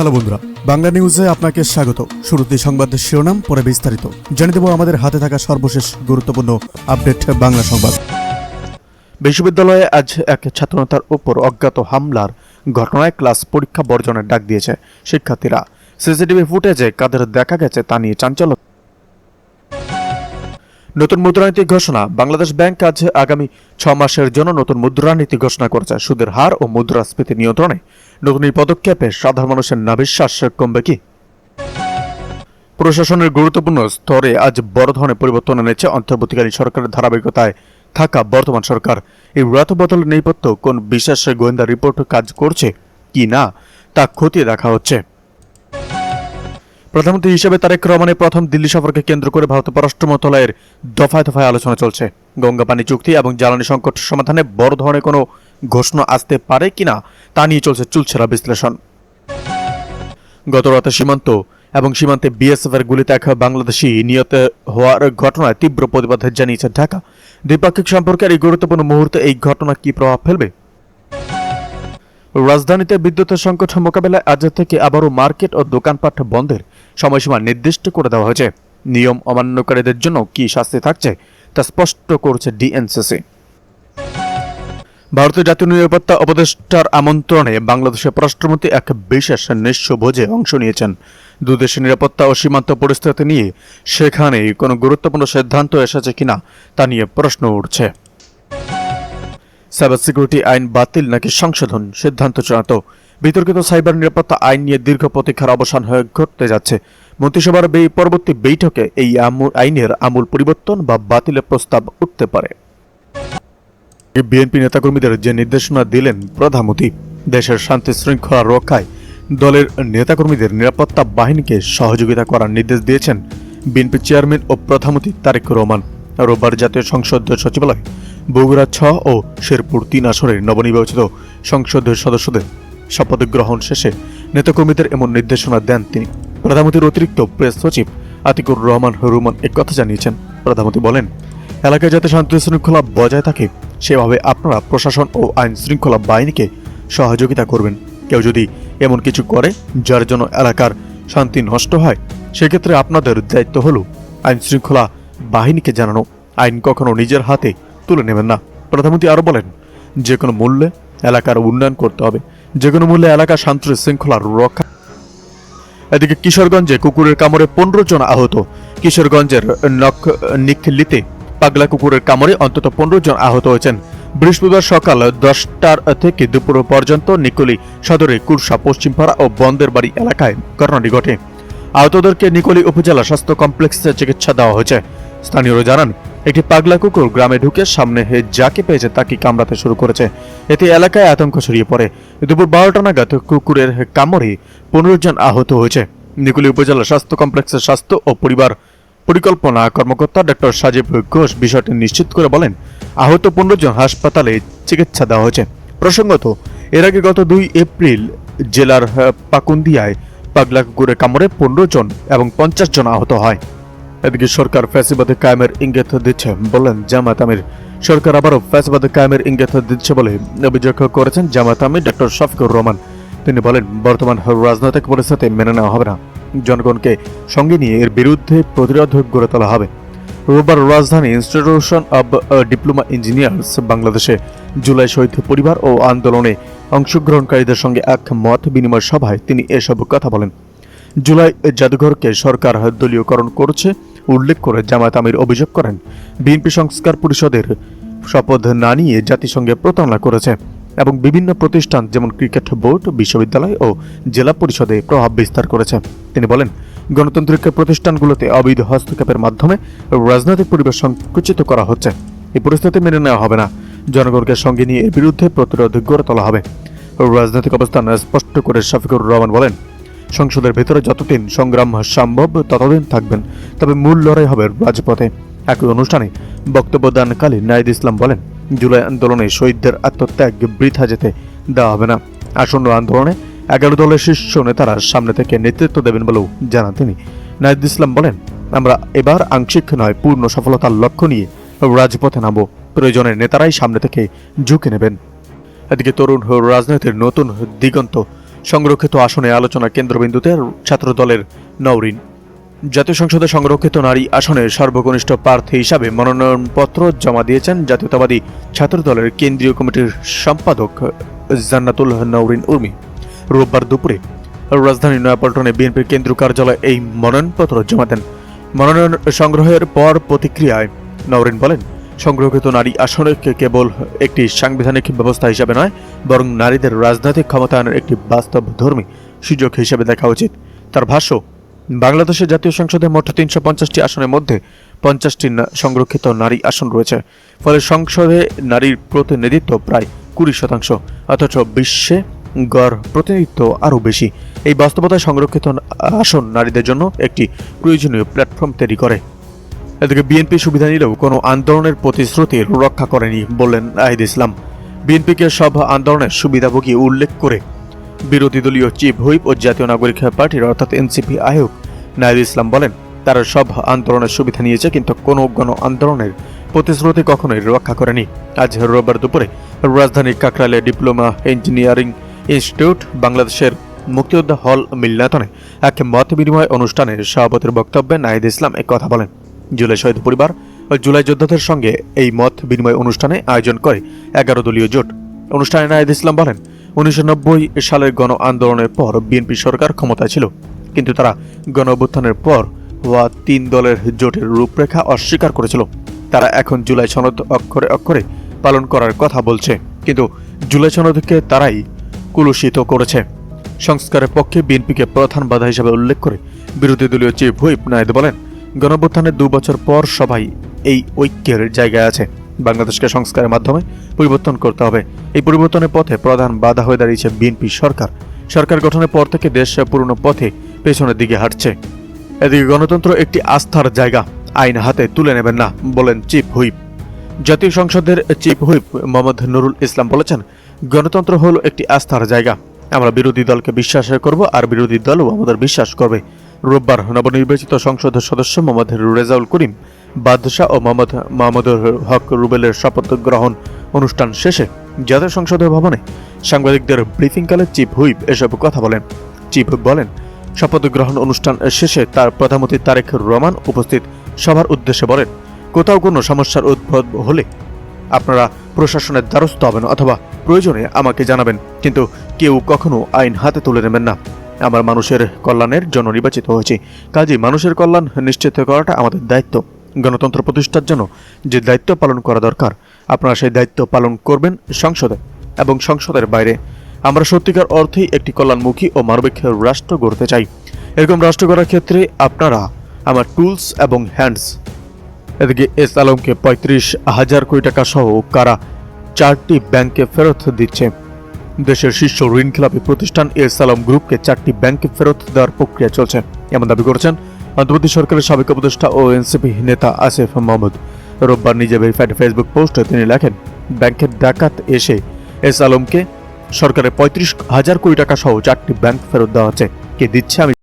Hello বন্ধুরা, বাংলা নিউজে আপনাকে স্বাগত। শুরুতে সংবাদের শিরোনাম, পরে বিস্তারিত জানিয়ে দেব আমাদের হাতে থাকা সর্বশেষ গুরুত্বপূর্ণ আপডেট বাংলা সংবাদ। বিশ্ববিদ্যালয়ে আজ এক ছাত্রনেতার উপর অজ্ঞাত হামলার ঘটনায় ক্লাস পরীক্ষা বর্জনের ডাক দিয়েছে শিক্ষার্থীরা। সিসিটিভি ফুটেজে কাদের দেখা গেছে তা নিয়ে চাঞ্চল্য। নতুন মুদ্রানীতি ঘোষণা, বাংলাদেশ ব্যাংক আজ আগামী 6 মাসের জন্য নতুন মুদ্রানীতি ঘোষণা করেছে। সুদের হার ও মুদ্রাস্ফীতি নিয়ন্ত্রণে নতুন এই পদক্ষেপে সাধারণ মানুষের নাবিশ্বাস কমবে কি? প্রশাসনের গুরুত্বপূর্ণ স্তরে আজ বড় ধরনের পরিবর্তন এনেছে অন্তর্বর্তীকালীন সরকারের ধারাবাহিকতায় থাকা বর্তমান সরকার। এই রদবদলের নেপথ্য কোন বিশেষ গোয়েন্দা রিপোর্ট কাজ করছে কি না তা খতিয়ে দেখা হচ্ছে। প্রধানমন্ত্রী হিসেবে তারেক রহমানের প্রথম দিল্লি সফরকে কেন্দ্র করে ভারতের পররাষ্ট্র মন্ত্রণালয়ের দফায় দফায় আলোচনা চলছে। গঙ্গা পানি চুক্তি এবং জ্বালানি সংকট সমাধানে বড় ধরনের কোনো ঘোষণা আসতে পারে কিনা তা নিয়ে চলছে চুলছেরা বিশ্লেষণ। গত রাতে সীমান্তে বিএসএফ এর গুলিতে এক বাংলাদেশি নিহত হওয়ার ঘটনায় তীব্র প্রতিবাদ জানিয়েছে ঢাকা। দ্বিপাক্ষিক সম্পর্কের এই গুরুত্বপূর্ণ মুহূর্তে এই ঘটনা কি প্রভাব ফেলবে? রাজধানীতে বিদ্যুতের সংকট মোকাবেলায় আজ থেকে আবারও মার্কেট ও দোকানপাট বন্ধের সময়সীমা নির্দিষ্ট করে দেওয়া হয়েছে। নিয়ম অমান্যকারীদের জন্য কি শাস্তি থাকছে তা স্পষ্ট করছে ডিএনসিসি। ভারতের জাতীয় নিরাপত্তা উপদেষ্টার আমন্ত্রণে বাংলাদেশের পররাষ্ট্রমন্ত্রী এক বিশেষ নিঃস্বভোজে অংশ নিয়েছেন। দুদেশের নিরাপত্তা ও সীমান্ত পরিস্থিতি নিয়ে সেখানে কোনো গুরুত্বপূর্ণ সিদ্ধান্ত এসেছে কিনা তা নিয়ে প্রশ্ন উঠছে। সাইবার সিকিউরিটি আইন বাতিল নাকি সংশোধন, সিদ্ধান্ত চূড়ান্ত। বিতর্কিত সাইবার নিরাপত্তা আইন নিয়ে দীর্ঘ প্রতীক্ষার অবসান হয়ে ঘটতে যাচ্ছে। মন্ত্রিসভার পরবর্তী বৈঠকে এই আইনের আমূল পরিবর্তন বা বাতিলের প্রস্তাব উঠতে পারে। বিএনপি নেতাকর্মীদের যে নির্দেশনা দিলেন প্রধানমন্ত্রী, দেশের শান্তি শৃঙ্খলা রক্ষায় দলের নেতাকর্মীদের নিরাপত্তা বাহিনীকে সহযোগিতা করার নির্দেশ দিয়েছেন বিএনপি চেয়ারম্যান ও প্রধানমন্ত্রী তারেক রহমান। রোববার জাতীয় সংসদ সচিবালয় বগুড়া 6 ও শেরপুর 3 আসনের নবনির্বাচিত সংসদীয় সদস্যদের শপথ গ্রহণ শেষে নেতাকর্মীদের এমন নির্দেশনা দেন তিনি। প্রধানমন্ত্রীর অতিরিক্ত প্রেস সচিব আতিকুর রহমান রুমান একথা জানিয়েছেন। প্রধানমন্ত্রী বলেন, এলাকায় যাতে শান্তি শৃঙ্খলা বজায় থাকে সেভাবে আপনারা প্রশাসন ও আইন শৃঙ্খলা বাহিনীকে সহযোগিতা করবেন। কেউ যদি এমন কিছু করে যার জন্য এলাকার শান্তি নষ্ট হয়, সেক্ষেত্রে আপনাদের দায়িত্ব হলো আইন শৃঙ্খলা বাহিনীকে জানানো। আইন কখনো নিজের হাতে তুলে নেবেন না। প্রধানমন্ত্রী আরো বলেন, যে কোনো মূল্যে এলাকার উন্নয়ন করতে হবে, যে কোনো মূল্যে এলাকার শান্তি শৃঙ্খলার রক্ষা। এদিকে কিশোরগঞ্জে কুকুরের কামড়ে 15 জন আহত। কিশোরগঞ্জের নিকলিতে পাগলা কুকুরের কামড়ে অন্তত 15 জন আহত হয়েছেন। বৃহস্পতিবার সকাল 10টার থেকে দুপুর পর্যন্ত নিকলি সদরে কুরসা পশ্চিমপাড়া ও বন্দের বাড়ি এলাকায় ঘটনাটি ঘটে। আহতদেরকে নিকলি উপজেলা স্বাস্থ্য কমপ্লেক্সে চিকিৎসা দেওয়া হয়েছে। স্থানীয়রা জানান, একটি পাগলা কুকুর গ্রামে ঢুকে সামনে যাকে পেয়েছে তাকে কামড়াতে শুরু করেছে। এতে এলাকায় আতঙ্ক ছড়িয়ে পড়ে। দুপুর 12টা নাগাদ কুকুরের কামড়ে 15 জন আহত হয়েছে। নিকলি উপজেলা স্বাস্থ্য কমপ্লেক্সের স্বাস্থ্য ও পরিবার পরিকল্পনা কর্মকর্তা ডক্টর সাজিব ঘোষ বিষয়টি নিশ্চিত করে বলেন, আহত 15 জন হাসপাতালে চিকিৎসা দেওয়া হয়েছে। প্রসঙ্গত, এর আগে গত 2 এপ্রিল জেলার পাকুন্দিয়ায় পাগলা কুকুরের কামড়ে 15 জন এবং 50 জন আহত হয়। এদিকে সরকার ফ্যাসিবাদে কায়েমের ইঙ্গিত দিচ্ছে বললেন জামায়াত আমির। সরকার আবারও ফ্যাসিবাদে কায়েমের ইঙ্গিত দিচ্ছে বলে অভিযোগ করেছেন জামায়াত আমির ডক্টর শফিকুর রহমান। তিনি বলেন, বর্তমান রাজনৈতিক পরিস্থিতি মেনে নেওয়া হবে না। জনগণকে সঙ্গে নিয়ে এর বিরুদ্ধে প্রতিরোধ গড়ে তোলা হবে। রোববার রাজধানী ইনস্টিটিউশন অব ডিপ্লোমা ইঞ্জিনিয়ার্স বাংলাদেশে জুলাই শহীদ পরিবার ও আন্দোলনে অংশগ্রহণকারীদের সঙ্গে এক মত বিনিময় সভায় তিনি এসব কথা বলেন। জুলাই জাদুঘরকে সরকার দলীয়করণ করছে উল্লেখ করে জামায়াত আমির অভিযোগ করেন, বিএনপি সংস্কার পরিষদের শপথ না নিয়ে জাতিসংঘে প্রতারণা করেছে এবং বিভিন্ন প্রতিষ্ঠান যেমন ক্রিকেট বোর্ড, বিশ্ববিদ্যালয় ও জেলা পরিষদে প্রভাব বিস্তার করেছে। তিনি বলেন, গণতান্ত্রিক প্রতিষ্ঠানগুলোতে অবৈধ হস্তক্ষেপের মাধ্যমে রাজনৈতিক পরিবেশ সংকুচিত করা হচ্ছে। এই পরিস্থিতি মেনে নেওয়া হবে না। জনগণকে সঙ্গে নিয়ে এর বিরুদ্ধে প্রতিরোধ গড়ে তোলা হবে। রাজনৈতিক অবস্থান স্পষ্ট করে শফিকুর রহমান বলেন, সংসদের ভেতরে যতদিন সংগ্রাম সম্ভব ততদিন থাকবেন, তবে মূল লড়াই হবে রাজপথে। একই অনুষ্ঠানে বক্তব্য দানকালে নাহিদ ইসলাম বলেন, জুলাই আন্দোলনে শহীদদের আত্মত্যাগ বৃথা যেতে দেওয়া হবে না। আসন্ন আন্দোলনে 11 দলের শীর্ষ নেতারা সামনে থেকে নেতৃত্ব দেবেন বলেও জানান তিনি। নাহিদ ইসলাম বলেন, আমরা এবার আংশিক নয় পূর্ণ সফলতার লক্ষ্য নিয়ে রাজপথে নামব। প্রয়োজনে নেতারাই সামনে থেকে ঝুঁকে নেবেন। এদিকে তরুণ রাজনীতির নতুন দিগন্ত সংরক্ষিত আসনে আলোচনা কেন্দ্রবিন্দুতে ছাত্রদলের নওরিন। জাতীয় সংসদে সংরক্ষিত নারী আসনে সর্বকনিষ্ঠ প্রার্থী হিসাবে মনোনয়নপত্র জমা দিয়েছেন জাতীয়তাবাদী ছাত্রদলের কেন্দ্রীয় কমিটির সম্পাদক জান্নাতুল নওরিন উর্মি। রোববার দুপুরে রাজধানীর নয়াপল্টনে বিএনপির কেন্দ্রীয় কার্যালয়ে এই মনোনয়নপত্র জমা দেন। মনোনয়ন সংগ্রহের পর প্রতিক্রিয়ায় নওরিন বলেন, সংরক্ষিত নারী আসনে কেবল একটি সাংবিধানিক ব্যবস্থা হিসাবে নয়, বরং নারীদের রাজনৈতিক ক্ষমতায়নের একটি বাস্তবধর্মী সুযোগ হিসেবে দেখা উচিত। তার ভাষ্য, বাংলাদেশের জাতীয় সংসদে মোট 350টি আসনের মধ্যে 50টি সংরক্ষিত নারী আসন রয়েছে। ফলে সংসদে নারীর প্রতিনিধিত্ব প্রায় 20%, অথচ বিশ্বে গড় প্রতিনিধিত্ব আরও বেশি। এই বাস্তবতায় সংরক্ষিত আসন নারীদের জন্য একটি প্রয়োজনীয় প্ল্যাটফর্ম তৈরি করে। এদিকে বিএনপি সুবিধা নিলেও কোনো আন্দোলনের প্রতিশ্রুতি রক্ষা করেনি বললেন নাহিদ ইসলাম। বিএনপিকে সব আন্দোলনের সুবিধাভোগী উল্লেখ করে বিরোধী দলীয় চিফ হুইপ ও জাতীয় নাগরিক পার্টির অর্থাৎ এনসিপি আহ্বায়ক নাহিদ ইসলাম বলেন, তারা সব আন্দোলনের সুবিধা নিয়েছে, কিন্তু কোনো গণ আন্দোলনের প্রতিশ্রুতি কখনোই রক্ষা করেনি। আজ রোববার দুপুরে রাজধানীর কাকরাইলে ডিপ্লোমা ইঞ্জিনিয়ারিং ইনস্টিটিউট বাংলাদেশের মুক্তিযোদ্ধা হল মিলনায়তনে এক মত বিনিময় অনুষ্ঠানে সভাপতির বক্তব্যে নাহিদ ইসলাম কথা বলেন। জুলাই শহীদ পরিবার ও জুলাই যোদ্ধাদের সঙ্গে এই মত বিনিময় অনুষ্ঠানে আয়োজন করে 11 দলীয় জোট। অনুষ্ঠানে নাহিদ ইসলাম বলেন, 1990 সালের গণ আন্দোলনের পর বিএনপি সরকার ক্ষমতায় ছিল, কিন্তু তারা গণ অভ্যুত্থানের পর হওয়া 3 দলের জোটের রূপরেখা অস্বীকার করেছিল। তারা এখন জুলাই সনদ অক্ষরে অক্ষরে পালন করার কথা বলছে, কিন্তু জুলাই সনদকে তারাই কুলুষিত করেছে। সংস্কারের পক্ষে বিএনপিকে প্রধান বাধা হিসেবে উল্লেখ করে বিরোধী দলীয় চিফ হুইপ নাহিদ বলেন, গণঅভ্যুত্থানের 2 বছর পর সবাই এই ঐক্যের জায়গায় আছে। বাংলাদেশকে সংস্কারের মাধ্যমে পরিবর্তন করতে হবে। এই পরিবর্তনের পথে প্রধান বাধা হয়ে দাঁড়িয়েছে বিএনপি সরকার। সরকার গঠনের পর থেকে দেশ পুরনো পথে পেছনের দিকে হাঁটছে। এদিকে গণতন্ত্র একটি আস্থার জায়গা, আইন হাতে তুলে নেবেন না বলেন চিফ হুইপ। জাতীয় সংসদের চিফ হুইপ মোহাম্মদ নুরুল ইসলাম বলেছেন, গণতন্ত্র হলো একটি আস্থার জায়গা। আমরা বিরোধী দলকে বিশ্বাস করব, আর বিরোধী দলও আমাদের বিশ্বাস করবে। রোববার নবনির্বাচিত সংসদ সদস্য মোহাম্মদ রেজাউল করিম বাদশাহ ও মোহাম্মদ মাহমুদুল হক রুবেলের শপথ গ্রহণ অনুষ্ঠান শেষে জাতীয় সংসদ ভবনে সাংবাদিকদের ব্রিফিংকালে চিফ হুইপ এসব কথা বলেন। চিফ হুইপ বলেন, শপথ গ্রহণ অনুষ্ঠান শেষে তার প্রধানমন্ত্রী তারেক রহমান উপস্থিত সবার উদ্দেশ্যে বলেন, কোথাও কোনো সমস্যার উদ্ভব হলে আপনারা প্রশাসনের দ্বারস্থ হবেন অথবা প্রয়োজনে আমাকে জানাবেন, কিন্তু কেউ কখনো আইন হাতে তুলে নেবেন না। আমরা মানুষের কল্যাণের জন্য নির্বাচিত হয়েছি, কাজেই মানুষের কল্যাণ নিশ্চিত করাটা আমাদের দায়িত্ব। গণতন্ত্র প্রতিষ্ঠার জন্য যে দায়িত্ব পালন করা দরকার, আপনারা সেই দায়িত্ব পালন করবেন সংসদে এবং সংসদের বাইরে। আমরা সত্যিকার অর্থেই একটি কল্যাণমুখী ও মানবিক রাষ্ট্র গড়তে চাই। এরকম রাষ্ট্র গড়ার ক্ষেত্রে আপনারা আমার টুলস এবং হ্যান্ডস। এদিকে এস আলমকে 35,000 কোটি টাকা সহ কারা 4টি ব্যাংকে ফেরত দিচ্ছে। দেশের শীর্ষ ঋণখেলাপি প্রতিষ্ঠান এস আলম গ্রুপকে 4টি ব্যাংকে ফেরত দেওয়ার প্রক্রিয়া চলছে, এমন দাবি করেছেন অন্তর্বর্তী সরকারের সাবেক উপদেষ্টা ও এনসিপি নেতা আসিফ মাহমুদ। রোববার নিজে ভেরিফাইড ফেসবুক পোস্টে তিনি লেখেন, ব্যাংকের ডাকাত এসে এস আলমকে সরকারের 35,000 কোটি টাকা সহ 4টি ব্যাংক ফেরত দেওয়া হচ্ছে। কে দিচ্ছে আমি